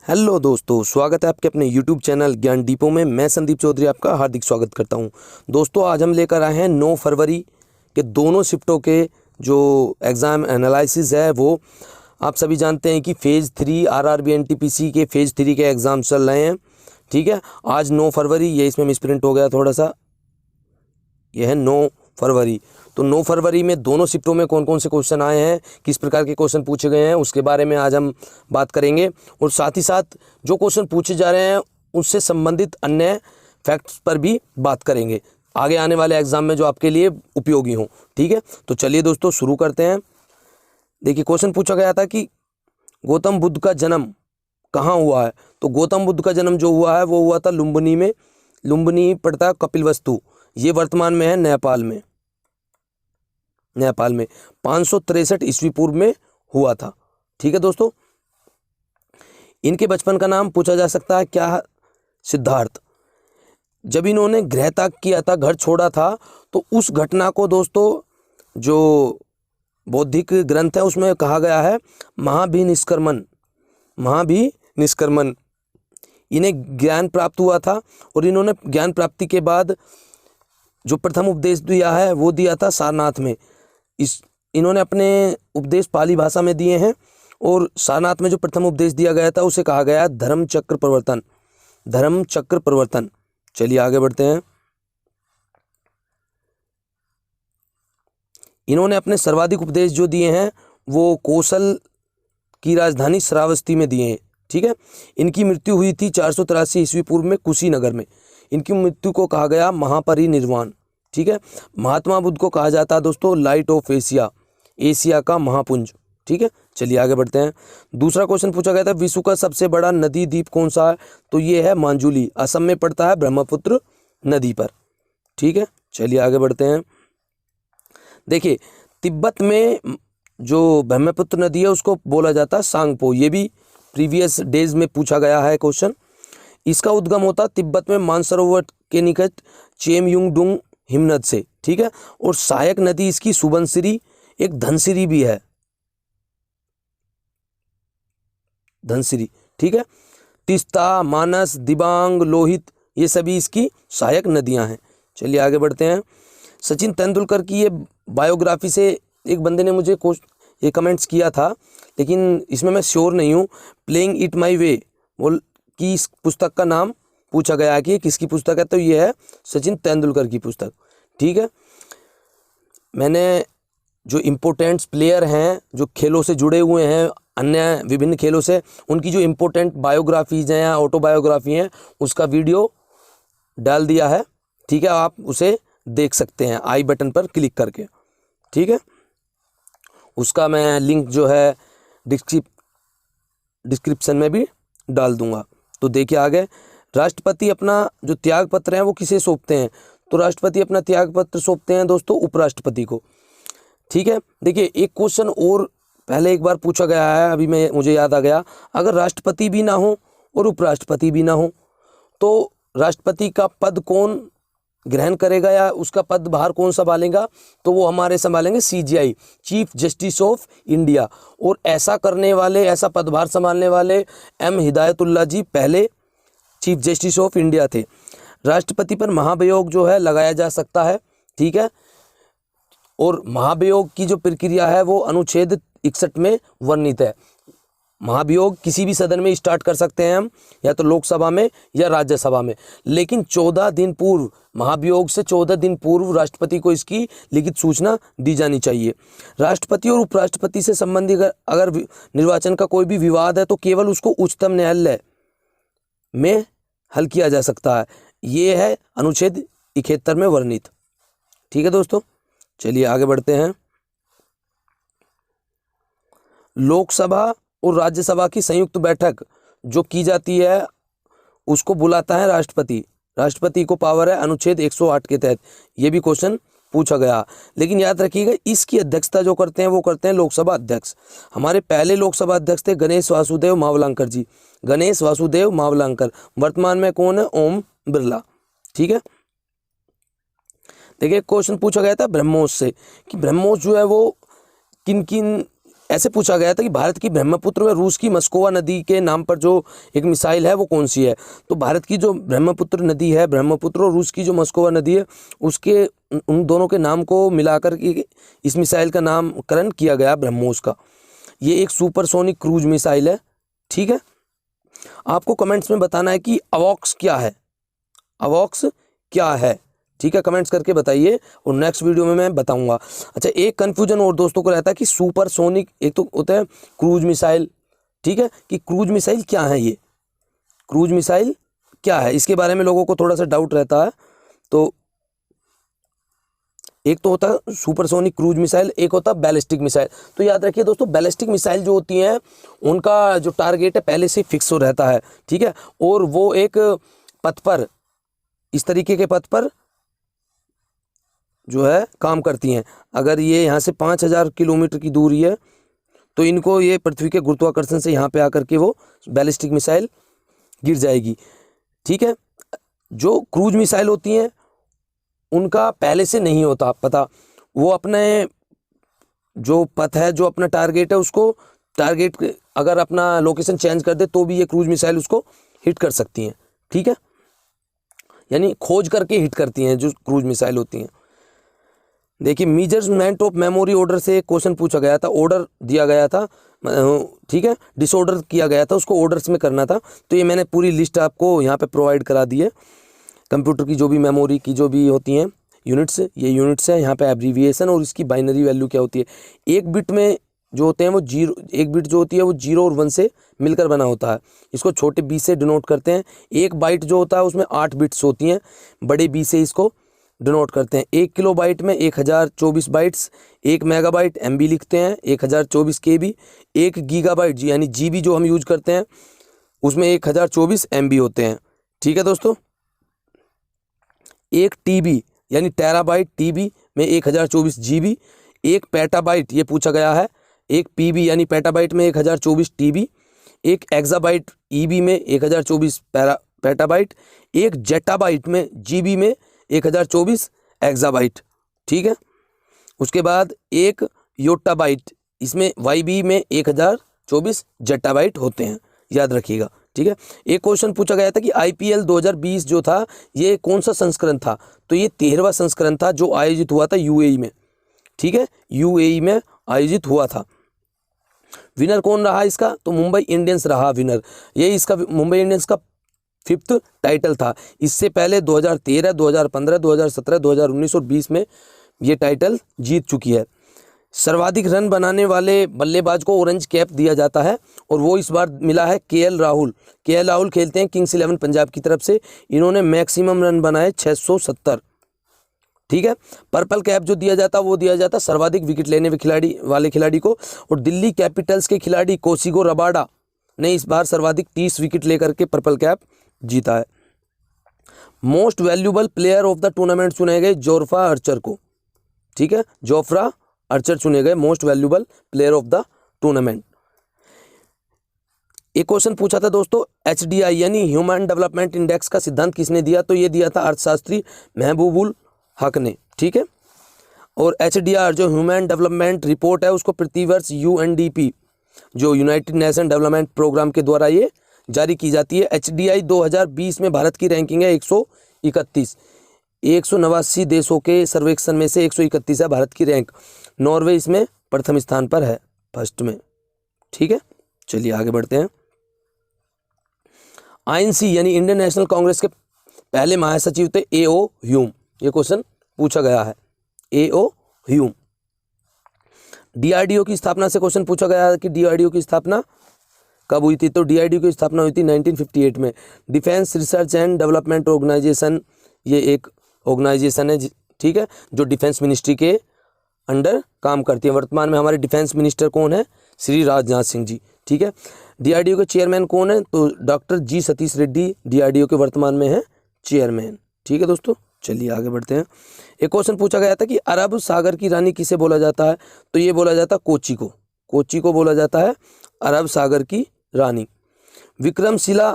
Hello दोस्तों, स्वागत है आपके अपने YouTube चैनल ज्ञान डिपो में। मैं संदीप चौधरी आपका हार्दिक स्वागत करता हूं। दोस्तों, आज हम लेकर आए हैं 9 फरवरी के दोनों शिफ्टों के जो एग्ज़ाम एनालिसिस है वो आप सभी जानते हैं कि फ़ेज़ 3 आरआरबी एनटीपीसी के फ़ेज़ 3 के एग्ज़ाम चल रहे हैं। ठीक है, आज 9 फरवरी, ये इसमें मिसप्रिंट हो गया थोड़ा सा, यह है 9 फरवरी। तो 9 फरवरी में दोनों शिफ्टों में कौन कौन से क्वेश्चन आए हैं, किस प्रकार के क्वेश्चन पूछे गए हैं, उसके बारे में आज हम बात करेंगे। और साथ ही साथ जो क्वेश्चन पूछे जा रहे हैं उससे संबंधित अन्य फैक्ट्स पर भी बात करेंगे आगे आने वाले एग्जाम में जो आपके लिए उपयोगी हों। ठीक है, तो चलिए दोस्तों शुरू करते हैं। देखिए, क्वेश्चन पूछा गया था कि गौतम बुद्ध का जन्म कहाँ हुआ है। तो गौतम बुद्ध का जन्म जो हुआ है वो हुआ था लुम्बिनी में। लुम्बिनी पड़ता है कपिलवस्तु, ये वर्तमान में है नेपाल में। 563 ईस्वी पूर्व में हुआ था। ठीक है दोस्तों, इनके बचपन का नाम पूछा जा सकता है क्या? सिद्धार्थ। जब इन्होंने गृह त्याग किया था, घर छोड़ा था, तो उस घटना को दोस्तों जो बौद्धिक ग्रंथ है उसमें कहा गया है महाभिनिष्क्रमण। इन्हें ज्ञान प्राप्त हुआ था और इन्होंने ज्ञान प्राप्ति के बाद जो प्रथम उपदेश दिया है वो दिया था सारनाथ में। इन्होंने अपने उपदेश पाली भाषा में दिए हैं और सारनाथ में जो प्रथम उपदेश दिया गया था उसे कहा गया धर्म चक्र प्रवर्तन। चलिए आगे बढ़ते हैं। इन्होंने अपने सर्वाधिक उपदेश जो दिए हैं वो कौशल की राजधानी श्रावस्ती में दिए हैं। ठीक है, इनकी मृत्यु हुई थी 483 ईस्वी पूर्व में कुशीनगर में। इनकी मृत्यु को कहा गया महापरिनिर्वाण। ठीक है, महात्मा बुद्ध को कहा जाता है दोस्तों लाइट ऑफ एशिया, एशिया का महापुंज। ठीक है, चलिए आगे बढ़ते हैं। दूसरा क्वेश्चन पूछा गया था विश्व का सबसे बड़ा नदी द्वीप कौन सा है। तो ये है मांजुली, असम में पड़ता है ब्रह्मपुत्र नदी पर। ठीक है, चलिए आगे बढ़ते हैं। देखिए, तिब्बत में जो ब्रह्मपुत्र नदी है उसको बोला जाता है सांगपो। ये भी प्रीवियस डेज में पूछा गया है क्वेश्चन। इसका उद्गम होता तिब्बत में मानसरोवर के निकट चेमयुंगडुंग हिमनद से। ठीक है, और सहायक नदी इसकी सुबनसिरी, एक धनसिरी भी है, धनसिरी। ठीक है, तीस्ता, मानस, दिबांग, लोहित, ये सभी इसकी सहायक नदियां हैं। चलिए आगे बढ़ते हैं। सचिन तेंदुलकर की ये बायोग्राफी से एक बंदे ने मुझे ये कमेंट्स किया था, लेकिन इसमें मैं श्योर नहीं हूँ। प्लेइंग इट माई वे की इस पुस्तक का नाम पूछा गया है कि किसकी पुस्तक है। तो ये है सचिन तेंदुलकर की पुस्तक। ठीक है, मैंने जो इम्पोर्टेंट प्लेयर हैं जो खेलों से जुड़े हुए हैं, अन्य विभिन्न खेलों से, उनकी जो इम्पोर्टेंट बायोग्राफीज हैं या ऑटोबायोग्राफी हैं उसका वीडियो डाल दिया है। ठीक है, आप उसे देख सकते हैं आई बटन पर क्लिक करके। ठीक है, उसका मैं लिंक जो है डिस्क्रिप्शन में भी डाल दूंगा। तो देखिए आगे, राष्ट्रपति अपना जो त्याग पत्र है वो किसे सौंपते हैं। तो राष्ट्रपति अपना त्याग पत्र सौंपते हैं दोस्तों उपराष्ट्रपति को। ठीक है, देखिए एक क्वेश्चन और पहले एक बार पूछा गया है, अभी मुझे याद आ गया। अगर राष्ट्रपति भी ना हो और उपराष्ट्रपति भी ना हो तो राष्ट्रपति का पद कौन ग्रहण करेगा या उसका पदभार कौन संभालेगा। तो वो हमारे संभालेंगे CJI, chief justice of India. और ऐसा पदभार संभालने वाले M हिदायतुल्लाह जी पहले चीफ जस्टिस ऑफ इंडिया थे। राष्ट्रपति पर महाभियोग जो है लगाया जा सकता है। ठीक है, और महाभियोग की जो प्रक्रिया है वो अनुच्छेद 61 में वर्णित है। महाभियोग किसी भी सदन में स्टार्ट कर सकते हैं हम, या तो लोकसभा में या राज्यसभा में, लेकिन 14 दिन पूर्व, महाभियोग से 14 दिन पूर्व राष्ट्रपति को इसकी लिखित सूचना दी जानी चाहिए। राष्ट्रपति और उपराष्ट्रपति से संबंधित अगर निर्वाचन का कोई भी विवाद है तो केवल उसको उच्चतम न्यायालय में हल किया जा सकता है। ये है अनुच्छेद 71 में वर्णित। ठीक है दोस्तों, चलिए आगे बढ़ते हैं। लोकसभा और राज्यसभा की संयुक्त बैठक जो की जाती है उसको बुलाता है राष्ट्रपति। राष्ट्रपति को पावर है अनुच्छेद 108 के तहत। ये भी क्वेश्चन पूछा गया, लेकिन याद रखिएगा इसकी अध्यक्षता जो करते हैं वो करते हैं लोकसभा अध्यक्ष। हमारे पहले लोकसभा अध्यक्ष थे गणेश वासुदेव मावलंकर जी, गणेश वासुदेव मावलंकर। वर्तमान में कौन है? ओम बिरला। ठीक है, देखिए क्वेश्चन पूछा गया था ब्रह्मोस से कि ब्रह्मोस जो है वो किन किन ऐसे पूछा गया था कि भारत की ब्रह्मपुत्र व रूस की मस्कोवा नदी के नाम पर जो एक मिसाइल है वो कौन सी है। तो भारत की जो ब्रह्मपुत्र नदी है, ब्रह्मपुत्र, और रूस की जो मस्कोवा नदी है, उसके उन दोनों के नाम को मिलाकर के इस मिसाइल का नामकरण किया गया ब्रह्मोस का। ये एक सुपरसोनिक क्रूज मिसाइल है। ठीक है, आपको कमेंट्स में बताना है कि अवॉक्स क्या है, अवॉक्स क्या है। ठीक है, कमेंट्स करके बताइए और नेक्स्ट वीडियो में मैं बताऊंगा। अच्छा, एक कन्फ्यूजन और दोस्तों को रहता है कि सुपरसोनिक, एक तो होता है क्रूज मिसाइल, ठीक है, कि क्रूज मिसाइल क्या है, ये क्रूज मिसाइल क्या है, इसके बारे में लोगों को थोड़ा सा डाउट रहता है। तो एक तो होता है सुपरसोनिक क्रूज मिसाइल, एक होता है बैलिस्टिक मिसाइल। तो याद रखिए दोस्तों, बैलिस्टिक मिसाइल जो होती हैं उनका जो टारगेट है पहले से फिक्स हो रहता है। ठीक है, और वो एक पथ पर, इस तरीके के पथ पर जो है काम करती हैं। अगर ये यहाँ से 5000 किलोमीटर की दूरी है तो इनको ये पृथ्वी के गुरुत्वाकर्षण से यहाँ पे आकर के वो बैलिस्टिक मिसाइल गिर जाएगी। ठीक है, जो क्रूज मिसाइल होती हैं उनका पहले से नहीं होता पता, वो अपने जो पथ है, जो अपना टारगेट है, उसको टारगेट अगर अपना लोकेशन चेंज कर दे तो भी ये क्रूज मिसाइल उसको हिट कर सकती हैं। ठीक है, यानी खोज करके हिट करती हैं जो क्रूज मिसाइल होती हैं। देखिए, मेजरमेंट ऑफ मेमोरी ऑर्डर से क्वेश्चन पूछा गया था, ऑर्डर दिया गया था, ठीक है, डिसऑर्डर किया गया था, उसको ऑर्डर्स में करना था। तो ये मैंने पूरी लिस्ट आपको यहाँ पे प्रोवाइड करा दी है। कंप्यूटर की जो भी मेमोरी की जो भी होती हैं यूनिट्स, ये यूनिट्स है, यहाँ पे एब्रीविएशन और इसकी बाइनरी वैल्यू क्या होती है। एक बिट में जो होते हैं वो जीरो, एक बिट जो होती है वो 0 और 1 से मिलकर बना होता है, इसको छोटे बी से डिनोट करते हैं। एक बाइट जो होता है उसमें 8 बिट्स होती हैं, बड़े बी से इसको डिनोट करते हैं। 1 किलोबाइट में 1024 बाइट्स, 1 मेगाबाइट MB लिखते हैं, 1024 KB, 1 गीगाबाइट यानी GB जो हम यूज करते हैं उसमें 1024 MB होते हैं। ठीक है दोस्तों, 1 TB यानी टेराबाइट TB में 1024 GB, 1 पेटाबाइट ये पूछा गया है, 1 PB यानी पेटाबाइट में 1024 TB, 1 एक्साबाइट EB में 1024 पेटाबाइट, 1 जेटाबाइट में GB में 1024 एक्साबाइट। ठीक है, उसके बाद 1 योटाबाइट, इसमें YB में 1024 जेटाबाइट होते हैं, याद रखिएगा। ठीक है, एक क्वेश्चन पूछा गया था कि IPL 2020 जो था ये कौन सा संस्करण था। तो ये 13वां संस्करण था जो आयोजित हुआ था UAE में। ठीक है, UAE में आयोजित हुआ था। विनर कौन रहा इसका, तो मुंबई इंडियंस रहा विनर। ये इसका मुंबई इंडियंस का 5th टाइटल था। इससे पहले 2013, 2015, 2017, 2019 और 20 में ये टाइटल जीत चुकी है। सर्वाधिक रन बनाने वाले बल्लेबाज को ऑरेंज कैप दिया जाता है और वो इस बार मिला है KL राहुल। KL राहुल खेलते हैं किंग्स 11 पंजाब की तरफ से, इन्होंने मैक्सिमम रन बनाए 670। ठीक है, पर्पल कैप जो दिया जाता वो दिया जाता सर्वाधिक विकेट लेने वाले खिलाड़ी को, और दिल्ली कैपिटल्स के खिलाड़ी कोसिगो रबाडा ने इस बार सर्वाधिक 30 विकेट लेकर के पर्पल कैप जीता है। Most valuable player of the tournament चुने गए जोफ्रा आर्चर को। ठीक है, जोफ्रा आर्चर चुने गए most valuable player of the tournament. एक क्वेश्चन पूछा था दोस्तों, HDI यानी ह्यूमन डेवलपमेंट इंडेक्स का सिद्धांत किसने दिया, तो ये दिया था अर्थशास्त्री महबूबुल हक ने। ठीक है, और HDR जो ह्यूमन डेवलपमेंट रिपोर्ट है उसको प्रतिवर्ष UNDP जो यूनाइटेड नेशन डेवलपमेंट प्रोग्राम के द्वारा ये जारी की जाती है। HDI 2020 में भारत की रैंकिंग है 131, 189 देशों के सर्वेक्षण में से 131 है भारत की रैंक। नॉर्वे इसमें प्रथम स्थान पर है, फर्स्ट में। ठीक है, चलिए आगे बढ़ते हैं। INC यानी इंडियन नेशनल कांग्रेस के पहले महासचिव थे AO ह्यूम। ये क्वेश्चन पूछा गया है, AO ह्यूम। DRDO की स्थापना से क्वेश्चन पूछा गया है कि DRDO की स्थापना कब हुई थी, तो DRDO की स्थापना हुई थी 1958 में। Defence research and development organisation, ये एक ऑर्गेनाइजेशन है, ठीक है, जो डिफेंस मिनिस्ट्री के अंडर काम करती है। वर्तमान में हमारे डिफेंस मिनिस्टर कौन है, श्री राजनाथ सिंह जी। ठीक है, DRDO के चेयरमैन कौन है, तो doctor G Satish Reddy DRDO के वर्तमान में है चेयरमैन। ठीक है दोस्तों, चलिए आगे बढ़ते हैं। एक क्वेश्चन पूछा गया था कि अरब सागर की रानी किसे बोला जाता है, तो ये बोला जाता है कोची को। कोची को बोला जाता है अरब सागर की रानी। विक्रमशिला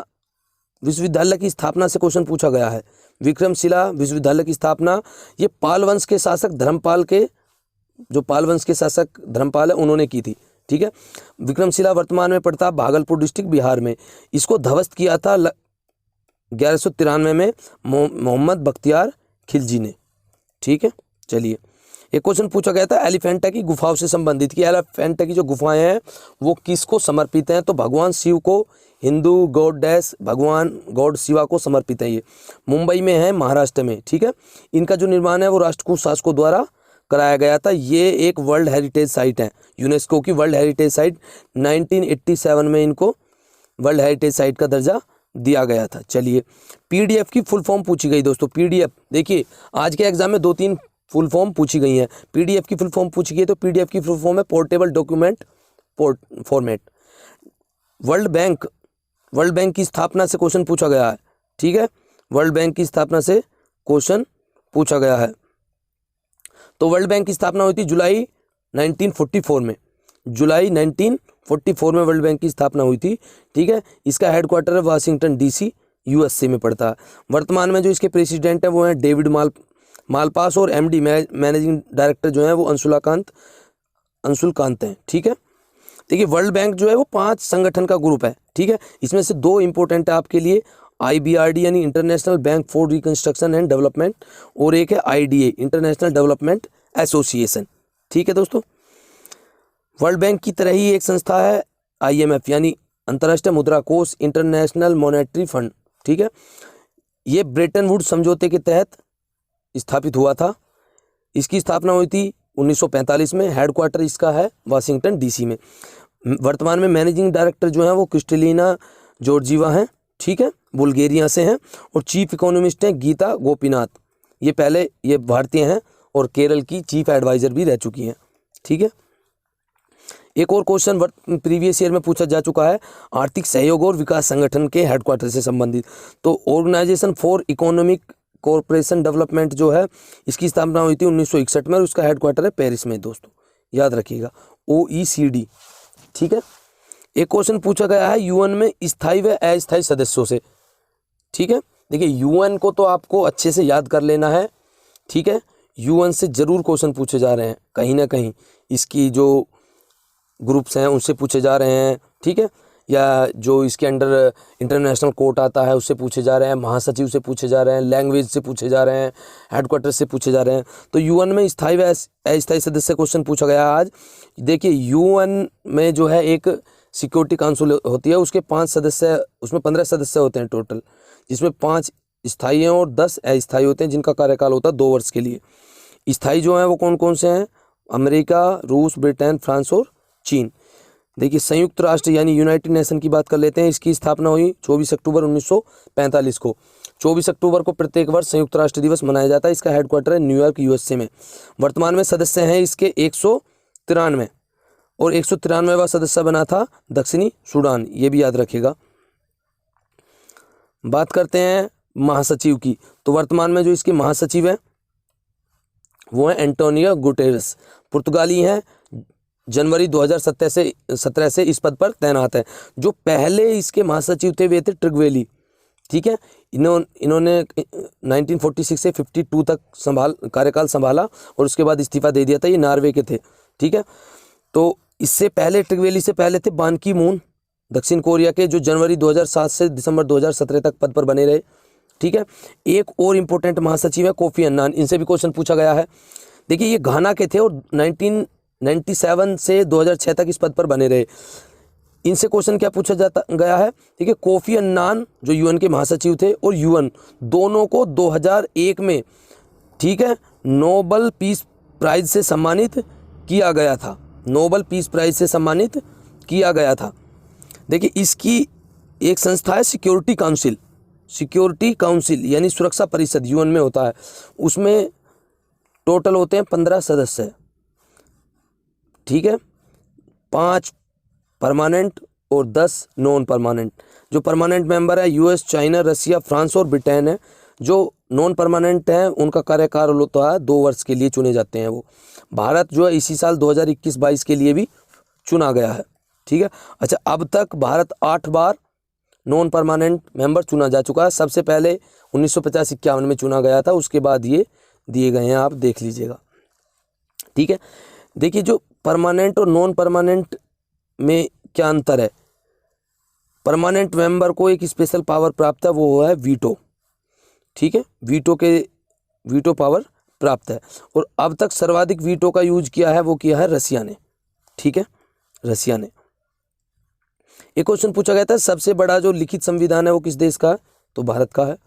विश्वविद्यालय की स्थापना से क्वेश्चन पूछा गया है। विक्रमशिला विश्वविद्यालय की स्थापना ये पाल वंश के शासक धर्मपाल के, जो पाल वंश के शासक धर्मपाल है उन्होंने की थी ठीक है। विक्रमशिला वर्तमान में पड़ता भागलपुर डिस्ट्रिक्ट बिहार में। इसको ध्वस्त किया था 1193 में मोहम्मद बख्तियार खिलजी ने, ठीक है। चलिए, एक क्वेश्चन पूछा गया था एलिफेंटा की गुफाओं से संबंधित कि एलिफेंटा की जो गुफाएं हैं वो किसको समर्पित हैं, तो भगवान शिव को, हिंदू गॉड डैश भगवान गॉड शिवा को समर्पित है। ये मुंबई में है, महाराष्ट्र में, ठीक है। इनका जो निर्माण है वो राष्ट्रकूट शासकों द्वारा कराया गया था। ये एक वर्ल्ड हेरिटेज साइट है, यूनेस्को की वर्ल्ड हेरिटेज साइट। 1987 में इनको वर्ल्ड हेरिटेज साइट का दर्जा दिया गया था। चलिए, पीडीएफ की फुल फॉर्म पूछी गई दोस्तों। पीडीएफ देखिए, आज के एग्जाम में 2-3 फुल फॉर्म पूछी गई हैं। पीडीएफ की फुल फॉर्म पूछी गई, तो पीडीएफ की फुल फॉर्म है portable document format. World bank की स्थापना से क्वेश्चन पूछा गया है, ठीक है। वर्ल्ड बैंक की स्थापना से क्वेश्चन पूछा गया है। तो वर्ल्ड बैंक की स्थापना हुई थी जुलाई 1944 में। जुलाई 1944 में वर्ल्ड बैंक की स्थापना हुई थी, ठीक है। इसका हेडक्वार्टर है वाशिंगटन डीसी, यूएसए में पड़ता है। वर्तमान में जो इसके प्रेसिडेंट है वो हैं डेविड मालपास, और एमडी मैनेजिंग डायरेक्टर जो है वो अंशुल कांत हैं, ठीक है। देखिए, वर्ल्ड बैंक जो है वो 5 संगठन का ग्रुप है, ठीक है। इसमें से 2 इंपॉर्टेंट है आपके लिए, IBRD यानी international bank for reconstruction and development, और एक है IDA इंटरनेशनल डेवलपमेंट एसोसिएशन, ठीक है दोस्तों। वर्ल्ड बैंक की तरह ही एक संस्था है IMF यानी अंतर्राष्ट्रीय मुद्रा कोष, इंटरनेशनल मॉनेटरी फंड, ठीक है। ये ब्रेटन वुड्स समझौते के तहत स्थापित हुआ था। इसकी स्थापना हुई थी 1945 में। हेडक्वार्टर इसका है वाशिंगटन डीसी में। वर्तमान में मैनेजिंग डायरेक्टर जो है वो क्रिस्टलिना जॉर्जीवा हैं, ठीक है, बुल्गारिया से हैं। और चीफ इकोनॉमिस्ट हैं गीता गोपीनाथ। ये भारतीय हैं और केरल की चीफ एडवाइजर भी रह चुकी हैं, ठीक है। एक और क्वेश्चन प्रीवियस ईयर में पूछा जा चुका है, आर्थिक सहयोग और विकास संगठन के हेडक्वार्टर से संबंधित। तो organisation for economic corporation development जो है, इसकी स्थापना हुई थी 1961 में, और उसका हेडक्वार्टर है पेरिस में दोस्तों, याद रखिएगा, OECD, ठीक है। एक क्वेश्चन पूछा गया है UN में स्थायी व अस्थायी सदस्यों से, ठीक है। देखिए, UN को तो आपको अच्छे से याद कर लेना है, ठीक है। UN से जरूर क्वेश्चन पूछे जा रहे हैं, कहीं ना कहीं इसकी जो ग्रुप्स हैं उनसे पूछे जा रहे हैं, ठीक है। या जो इसके अंडर इंटरनेशनल कोर्ट आता है उससे पूछे जा रहे हैं, महासचिव से पूछे जा रहे हैं, लैंग्वेज से पूछे जा रहे हैं, हेडक्वार्टर से पूछे जा रहे हैं। तो UN में स्थायी व अस्थायी सदस्य क्वेश्चन पूछा गया आज। देखिए, UN में जो है एक सिक्योरिटी काउंसिल होती है, उसके 5 सदस्य, उसमें 15 सदस्य होते हैं टोटल, जिसमें 5 स्थायी हैं और 10 अस्थायी होते हैं, जिनका कार्यकाल होता है 2 वर्ष के लिए। स्थायी जो हैं वो कौन कौन से हैं? अमेरिका, रूस, ब्रिटेन, फ्रांस और चीन। देखिए, संयुक्त राष्ट्र यानी यूनाइटेड नेशन की बात कर लेते हैं। इसकी स्थापना हुई 24 अक्टूबर 1945 को। 24 अक्टूबर को प्रत्येक वर्ष संयुक्त राष्ट्र दिवस मनाया जाता है। इसका हेडक्वार्टर है न्यूयॉर्क, USA में। वर्तमान में सदस्य हैं इसके 193, और 193वां सदस्य बना था दक्षिणी सूडान, ये भी याद रखिएगा। बात करते हैं महासचिव की, तो वर्तमान में जो इसके महासचिव हैं वो हैं एंटोनियो गुटेरेस, पुर्तगाली हैं, जनवरी 2017 से इस पद पर तैनात है। जो पहले इसके महासचिव थे वे थे ट्रिगवेली, ठीक है। इन्होंने 1946 से 52 तक कार्यकाल संभाला और उसके बाद इस्तीफा दे दिया था। ये नॉर्वे के थे, ठीक है। तो इससे पहले ट्रिगवेली से पहले थे बान की मून, दक्षिण कोरिया के, जो जनवरी 2007 से दिसंबर 2017 तक पद पर बने रहे, ठीक है। एक और इम्पोर्टेंट महासचिव है कोफी अन्नान, इनसे भी क्वेश्चन पूछा गया है। देखिए, ये घाना के थे और 1997 से 2006 तक इस पद पर बने रहे। इनसे क्वेश्चन क्या पूछा गया है? ठीक है, कोफी अन्नान जो UN के महासचिव थे और UN दोनों को 2001 में, ठीक है, नोबल पीस प्राइज से सम्मानित किया गया था। नोबल पीस प्राइज से सम्मानित किया गया था। देखिए, इसकी एक संस्था है सिक्योरिटी काउंसिल यानी सुरक्षा परिषद, UN में होता है। उसमें टोटल होते हैं 15 सदस्य, ठीक है, 5 परमानेंट और 10 नॉन परमानेंट। जो परमानेंट मेंबर है US, चाइना, रसिया, फ्रांस और ब्रिटेन है। जो नॉन परमानेंट हैं उनका कार्यकाल होता है 2 वर्ष के लिए चुने जाते हैं वो। भारत जो है इसी साल 2021-22 के लिए भी चुना गया है, ठीक है। अच्छा, अब तक भारत 8 बार नॉन परमानेंट मेंबर चुना जा चुका है। सबसे पहले 1950-51 में चुना गया था, उसके बाद ये दिए गए हैं, आप देख लीजिएगा, ठीक है। देखिए, जो परमानेंट और नॉन परमानेंट में क्या अंतर है? परमानेंट मेंबर को एक स्पेशल पावर प्राप्त है, वो है वीटो। ठीक है, वीटो पावर प्राप्त है। और अब तक सर्वाधिक वीटो का यूज किया है वो किया है रसिया ने। ठीक है, रसिया ने। एक क्वेश्चन पूछा गया था, सबसे बड़ा जो लिखित संविधान है वो किस देश का है? तो भारत का है।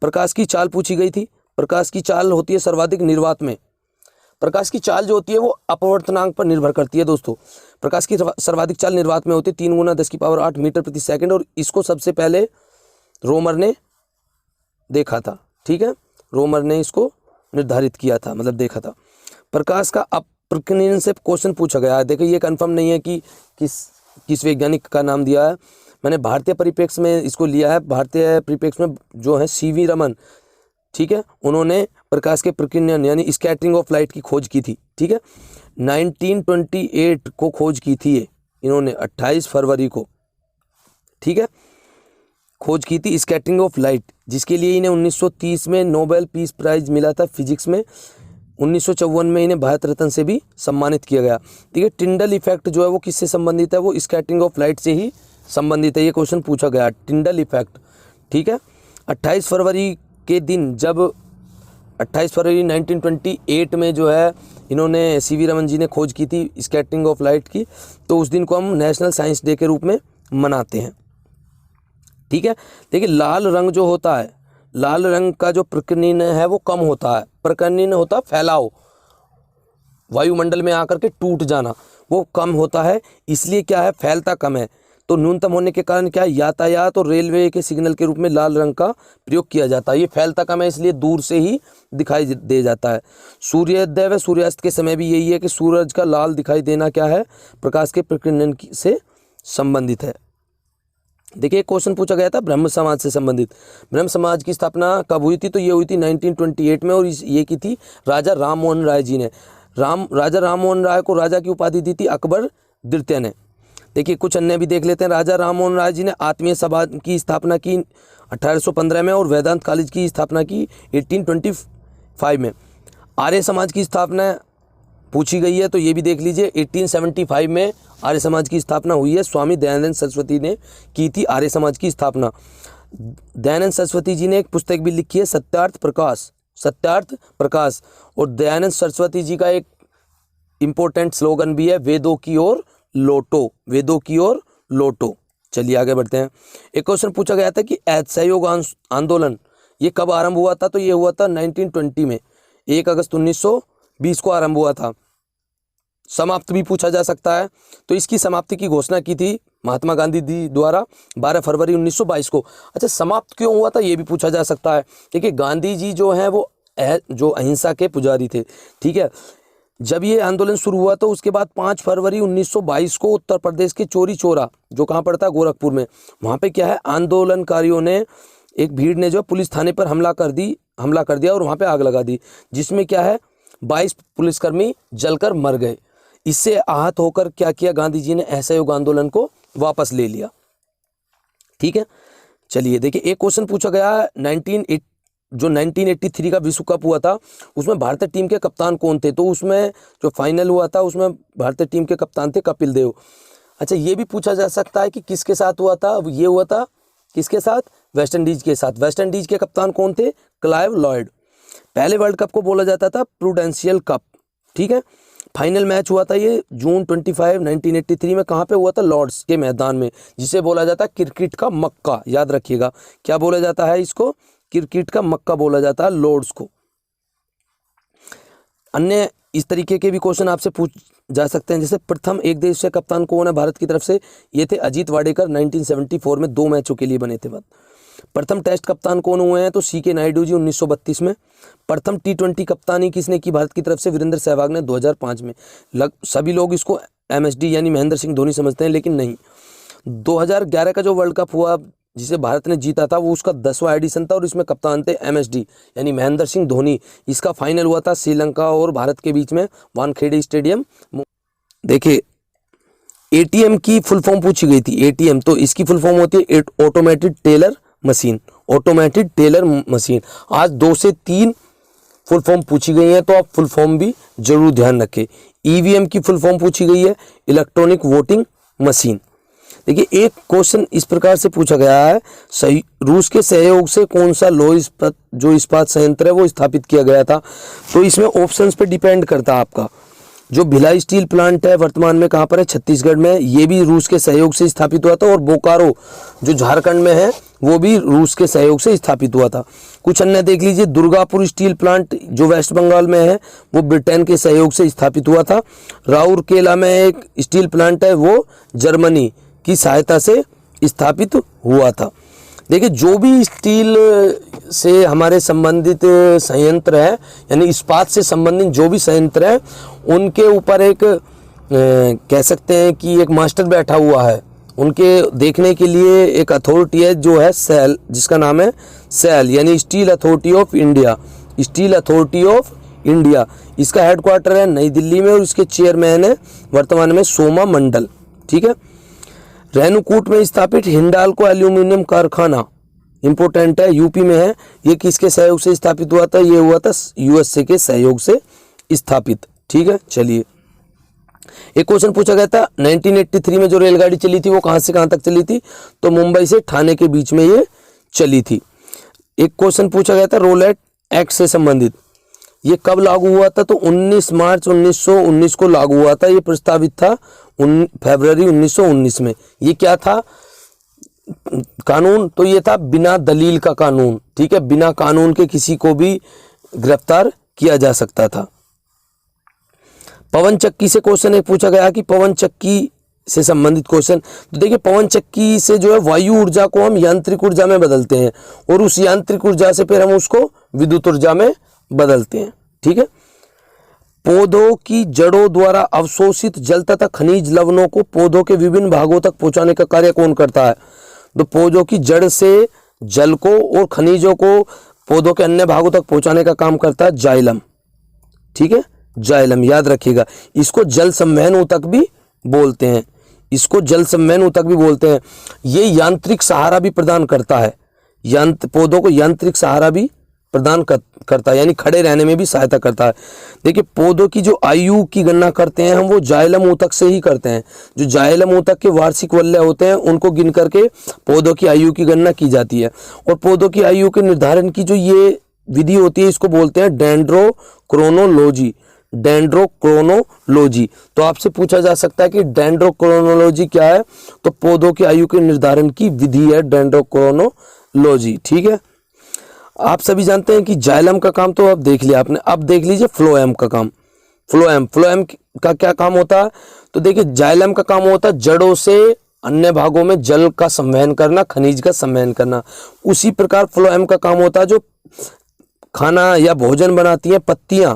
प्रकाश की चाल पूछी गई थी। प्रकाश की चाल होती है सर्वाधिक निर्वात में। प्रकाश की चाल जो होती है वो अपवर्तनांक पर निर्भर करती है दोस्तों। प्रकाश की सर्वाधिक चाल निर्वात में होती है 3 × 10⁸ मीटर प्रति सेकंड, और इसको सबसे पहले रोमर ने देखा था। ठीक है, रोमर ने इसको निर्धारित किया था, मतलब देखा था। प्रकाश का अपवर्तन से क्वेश्चन पूछा गया है। देखिए ये कंफर्म नहीं है कि किस वैज्ञानिक का नाम दिया है। मैंने भारतीय परिप्रेक्ष्य में इसको लिया है। भारतीय परिप्रेक्ष्य में जो है सीवी रमन, ठीक है, उन्होंने प्रकाश के प्रकीर्णन यानी स्कैटरिंग ऑफ लाइट की खोज की थी। ठीक है, 1928 को खोज की थी ये इन्होंने, 28 फरवरी को। ठीक है, खोज की थी स्कैटरिंग ऑफ लाइट, जिसके लिए इन्हें 1930 में नोबेल पीस प्राइज मिला था फिजिक्स में। 1954 में इन्हें भारत रत्न से भी सम्मानित किया गया। ठीक है, टिंडल इफेक्ट जो है वो किससे संबंधित है? वो स्कैटरिंग ऑफ लाइट से ही संबंधित है। ये क्वेश्चन पूछा गया, टिंडल इफेक्ट। ठीक है, 28 फरवरी के दिन, जब 28 फरवरी 1928 में जो है इन्होंने सीवी रमन जी ने खोज की थी स्कैटरिंग ऑफ लाइट की, तो उस दिन को हम नेशनल साइंस डे के रूप में मनाते हैं। ठीक है, देखिए लाल रंग जो होता है, लाल रंग का जो प्रकीर्णन है वो कम होता है। प्रकीर्णन होता है फैलाव, वायुमंडल में आकर के टूट जाना, वो कम होता है। इसलिए क्या है, फैलता कम है। तो न्यूनतम होने के कारण क्या है, यातायात और रेलवे के सिग्नल के रूप में लाल रंग का प्रयोग किया जाता है। ये फैलता कम है, इसलिए दूर से ही दिखाई दे जाता है। सूर्योदय व सूर्यास्त के समय भी यही है कि सूरज का लाल दिखाई देना क्या है, प्रकाश के प्रकीर्णन से संबंधित है। देखिए एक क्वेश्चन पूछा गया था ब्रह्म समाज से संबंधित। ब्रह्म समाज की स्थापना कब हुई थी? तो ये हुई थी 1928 में, और ये की थी राजा राम मोहन राय जी ने। राजा राम मोहन राय को राजा की उपाधि दी थी अकबर द्वितीय ने। देखिए कुछ अन्य भी देख लेते हैं। राजा राम मोहन राय जी ने आत्मीय सभा की स्थापना की 1815 में, और वेदांत कॉलेज की स्थापना की 1825 में। आर्य समाज की स्थापना पूछी गई है, तो ये भी देख लीजिए 1875 में आर्य समाज की स्थापना हुई है। स्वामी दयानंद सरस्वती ने की थी आर्य समाज की स्थापना। दयानंद सरस्वती जी ने एक पुस्तक भी लिखी है, सत्यार्थ प्रकाश। और दयानंद सरस्वती जी का एक इम्पोर्टेंट स्लोगन भी है, वेदों की ओर लौटो। चलिए आगे बढ़ते हैं। एक क्वेश्चन पूछा गया था कि असहयोग आंदोलन ये कब आरंभ हुआ था? तो ये हुआ था 1920 में, 1 अगस्त 1920 को आरंभ हुआ था। समाप्त भी पूछा जा सकता है, तो इसकी समाप्ति की घोषणा की थी महात्मा गांधी जी द्वारा 12 फरवरी 1922 को। अच्छा, समाप्त क्यों हुआ था ये भी पूछा जा सकता है। देखिए गांधी जी जो हैं वो जो अहिंसा के पुजारी थे। ठीक है, जब ये आंदोलन शुरू हुआ तो उसके बाद 5 फरवरी 1922 को उत्तर प्रदेश के चौरी चौरा, जो कहाँ पड़ता है, गोरखपुर में, वहाँ पे क्या है, आंदोलनकारियों ने, एक भीड़ ने जो पुलिस थाने पर हमला कर दिया और वहाँ पे आग लगा दी, जिसमें क्या है 22 पुलिसकर्मी जलकर मर गए। इससे आहत होकर क्या किया, गांधी जी ने असहयोग आंदोलन को वापस ले लिया। ठीक है, चलिए देखिए एक क्वेश्चन पूछा गया 1983 का विश्व कप हुआ था, उसमें भारतीय टीम के कप्तान कौन थे? तो उसमें जो फाइनल हुआ था उसमें भारतीय टीम के कप्तान थे कपिल देव। अच्छा, ये भी पूछा जा सकता है कि किसके साथ हुआ था? ये हुआ था किसके साथ? वेस्ट इंडीज के साथ। वेस्ट इंडीज के कप्तान कौन थे? Clive Lloyd. पहले वर्ल्ड कप को बोला जाता था प्रूडेंशियल कप। ठीक है, फाइनल मैच हुआ था ये जून 25, 1983 में। कहाँ पे हुआ था? लॉर्ड्स के मैदान में, जिसे बोला जाता है क्रिकेट का मक्का। याद रखिएगा, क्या बोला जाता है इसको? क्रिकेट का मक्का बोला जाता है लॉर्ड्स को। अन्य इस तरीके के भी क्वेश्चन आपसे पूछ जा सकते हैं, जैसे प्रथम एक दिवसीय कप्तान कौन है भारत की तरफ से? ये थे अजीत वाडेकर, 1974 में 2 मैचों के लिए बने थे। प्रथम टेस्ट कप्तान कौन हुए हैं? तो CK नायडू जी 1932 में। प्रथम T20 कप्तानी किसने की भारत की तरफ से? वीरेंद्र सहवाग ने 2005 में। सभी लोग इसको MSD यानी महेंद्र सिंह धोनी समझते हैं, लेकिन नहीं। 2011 का जो वर्ल्ड कप हुआ जिसे भारत ने जीता था, वो उसका 10वां एडिशन था, और इसमें कप्तान थे MSD यानी महेंद्र सिंह धोनी। इसका फाइनल हुआ था श्रीलंका और भारत के बीच में, वानखेड़े स्टेडियम। देखिए ATM की फुल फॉर्म पूछी गई थी। ATM, तो इसकी फुल फॉर्म होती है automated teller machine. Automated teller machine. आज 2 से 3 फुल फॉर्म पूछी गई है, तो आप फुल फॉर्म भी जरूर ध्यान रखें। EVM की फुल फॉर्म पूछी गई है, इलेक्ट्रॉनिक वोटिंग मशीन। देखिए एक क्वेश्चन इस प्रकार से पूछा गया है, सही रूस के सहयोग से कौन सा लौह इस्पात जो इस्पात संयंत्र है वो स्थापित किया गया था। तो इसमें ऑप्शंस पे डिपेंड करता है आपका। जो भिलाई स्टील प्लांट है वर्तमान में कहाँ पर है, छत्तीसगढ़ में, ये भी रूस के सहयोग से स्थापित हुआ था। और बोकारो जो झारखंड में है वो भी रूस के सहयोग से स्थापित हुआ था। कुछ अन्य देख लीजिए, दुर्गापुर स्टील प्लांट जो वेस्ट बंगाल में है वो ब्रिटेन के सहयोग से स्थापित हुआ था। राउरकेला में एक स्टील प्लांट है वो जर्मनी की सहायता से स्थापित हुआ था। देखिए जो भी स्टील से हमारे संबंधित संयंत्र है, यानी इस्पात से संबंधित जो भी संयंत्र है, उनके ऊपर एक कह सकते हैं कि एक मास्टर बैठा हुआ है। उनके देखने के लिए एक अथॉरिटी है जो है सेल, जिसका नाम है सेल यानी steel authority of India. Steel authority of India, इसका हेडक्वार्टर है नई दिल्ली में और इसके चेयरमैन है वर्तमान में सोमा मंडल। ठीक है। रेणुकूट में स्थापित हिंडाल्को एल्यूमिनियम कारखाना इंपोर्टेंट है, यूपी में है। ये किसके सहयोग से स्थापित हुआ था, ये हुआ था यूएसए के सहयोग से स्थापित। ठीक है। चलिए एक क्वेश्चन पूछा गया था 1983 में जो रेलगाड़ी चली थी वो कहां से कहां तक चली थी, तो मुंबई से ठाणे के बीच में ये चली थी। एक क्वेश्चन पूछा गया था रोलेट एक्ट से संबंधित, ये कब लागू हुआ था, तो 19 मार्च 1919 को लागू हुआ था। ये प्रस्तावित था फरवरी 1919 में। ये क्या था कानून, तो ये था बिना दलील का कानून। ठीक है, बिना कानून के किसी को भी गिरफ्तार किया जा सकता था। पवन चक्की से क्वेश्चन एक पूछा गया कि पवन चक्की से संबंधित क्वेश्चन, तो देखिए पवन चक्की से जो है वायु ऊर्जा को हम यांत्रिक ऊर्जा में बदलते हैं और उस यांत्रिक ऊर्जा से फिर हम उसको विद्युत ऊर्जा में बदलते हैं। ठीक है। पौधों की जड़ों द्वारा अवशोषित जल तथा खनिज लवणों को पौधों के विभिन्न भागों तक पहुंचाने का कार्य कौन करता है, तो पौधों की जड़ से जल को और खनिजों को पौधों के अन्य भागों तक पहुंचाने का काम करता है जाइलम। ठीक है, जाइलम याद रखिएगा। इसको जल संवहन ऊतक भी बोलते हैं, इसको जल संवहन ऊतक भी बोलते हैं। ये यांत्रिक सहारा भी प्रदान करता है, पौधों को यांत्रिक सहारा भी प्रदान करता है, यानी खड़े रहने में भी सहायता करता है। देखिए पौधों की जो आयु की गणना करते हैं हम वो जाइलम ऊतक से ही करते हैं। जो जाइलम ऊतक के वार्षिक वलय होते हैं उनको गिन करके पौधों की आयु की गणना की जाती है। और पौधों की आयु के निर्धारण की जो ये विधि होती है इसको बोलते हैं डेंड्रोक्रोनोलॉजी। डेंड्रोक्रोनोलॉजी। तो आपसे पूछा जा सकता है कि डेंड्रोक्रोनोलॉजी क्या है, तो पौधों की आयु के निर्धारण की विधि है डेंड्रोक्रोनोलॉजी। ठीक है। आप सभी जानते हैं कि जाइलम का काम तो अब देख लिया आपने, अब देख लीजिए फ्लोएम का काम। फ्लोएम का क्या काम होता है, तो देखिए जाइलम का काम होता है जड़ों से अन्य भागों में जल का संवहन करना, खनिज का संवहन करना। उसी प्रकार फ्लोएम का काम होता है जो खाना या भोजन बनाती हैं पत्तियां,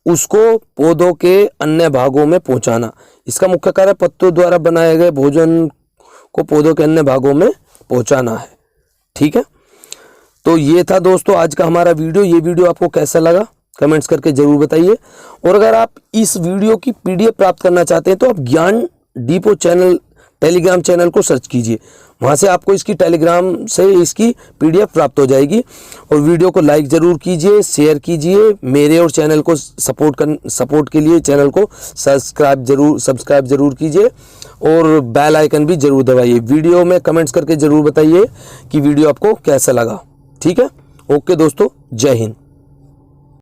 उसको पौधों के अन्य भागों में पहुंचाना। इसका मुख्य कार्य पत्तों द्वारा बनाए गए भोजन को पौधों के अन्य भागों में पहुंचाना है। ठीक है। तो ये था दोस्तों आज का हमारा वीडियो। ये वीडियो आपको कैसा लगा कमेंट्स करके जरूर बताइए। और अगर आप इस वीडियो की पीडीएफ प्राप्त करना चाहते हैं तो आप ज्ञान डीपो चैनल टेलीग्राम चैनल को सर्च कीजिए, वहाँ से आपको इसकी टेलीग्राम से इसकी पीडीएफ प्राप्त हो जाएगी। और वीडियो को लाइक ज़रूर कीजिए, शेयर कीजिए, मेरे और चैनल को सपोर्ट के लिए चैनल को सब्सक्राइब जरूर कीजिए और बेल आइकन भी जरूर दबाइए। वीडियो में कमेंट्स करके ज़रूर बताइए कि वीडियो आपको कैसा लगा। ठीक है। ओके दोस्तों, जय हिंद।